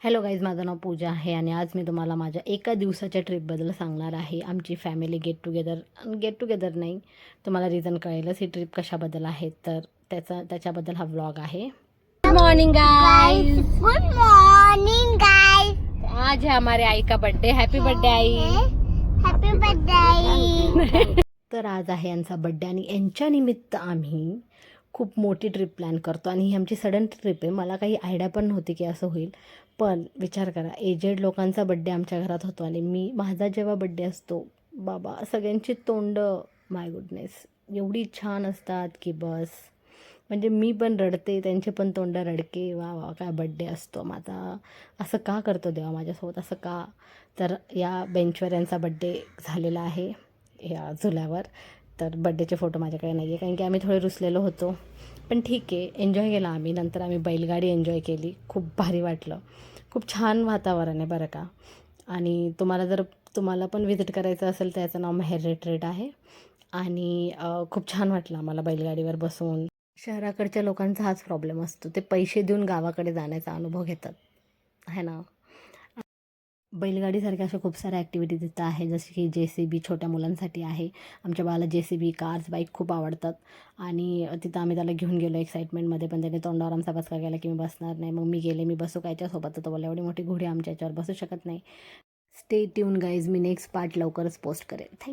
Hello guys, माझं नाव पूजा आहे आणि आज मी तुम्हाला माझ्या एका दिवसाच्या ट्रिपबद्दल सांगणार आहे. आमची फॅमिली गेट टुगेदर नाही, तुम्हाला रिझन कळेलच ही ट्रिप कशाबद्दल आहे, तर त्याच्याबद्दल हा व्लॉग आहे. Good morning guys. Good morning guys. आज है हमारे आई का बर्थडे. हॅपी बर्थडे आई. Happy birthday. तर आज आहे यांचा बर्थडे आणि यांच्या निमित्त आम्ही खूप मोठी ट्रिप प्लॅन करतो आणि ही आमची सडन ट्रिप आहे. मला काही आयडिया पण नव्हती की असं होईल, पण विचार करा, एजेड लोकांचा बड्डे आमच्या घरात होतो आणि माझा जेव्हा बड्डे असतो, बाबा सगळ्यांची तोंड, माय गुडनेस, एवढी छान असतात की बस. म्हणजे मी पण रडते, त्यांचे पण तोंड रडके. वा वा, काय बड्डे असतो माझा. असं का करतो देवा माझ्यासोबत, असं का. तर या बेंचवर यांचा बड्डे झालेला आहे, या झुल्यावर. तर बड्डेचे फोटो माझ्याकडे नाही आहे, कारण की आम्ही थोडे रुसलेलो होतो, पण ठीक आहे, एन्जॉय केला आम्ही. नंतर आम्ही बैलगाडी एन्जॉय केली, खूप भारी वाटलं. खूप छान वातावरण आहे बरं का. आणि तुम्हाला पण व्हिजिट करायचं असेल तर याचं नाव मेहेर रिट्रीट आहे. आणि खूप छान वाटलं आम्हाला बैलगाडीवर बसून. शहराकडच्या लोकांचा हाच प्रॉब्लेम असतो, ते पैसे देऊन गावाकडे जाण्याचा अनुभव घेतात, है ना. बैलगाडीसारख्या अशा खूप साऱ्या ॲक्टिव्हिटीज तिथं आहे, जसे की JCB छोट्या मुलांसाठी आहे. आमच्या बाळाला JCB, कार्स, बाईक खूप आवडतात आणि तिथं आम्ही त्याला घेऊन गेलो एक्साइटमेंटमध्ये, पण त्याने तोंडावर आमचा बसका केला की मी बसणार नाही. मग मी गेले, मी बसू कायच्यासोबत, तर तो बोला एवढी मोठी घोडी आमच्या याच्यावर बसू शकत नाही. स्टे ट्यून गाईज, मी नेक्स्ट पार्ट लवकरच पोस्ट करेल. थँक्यू.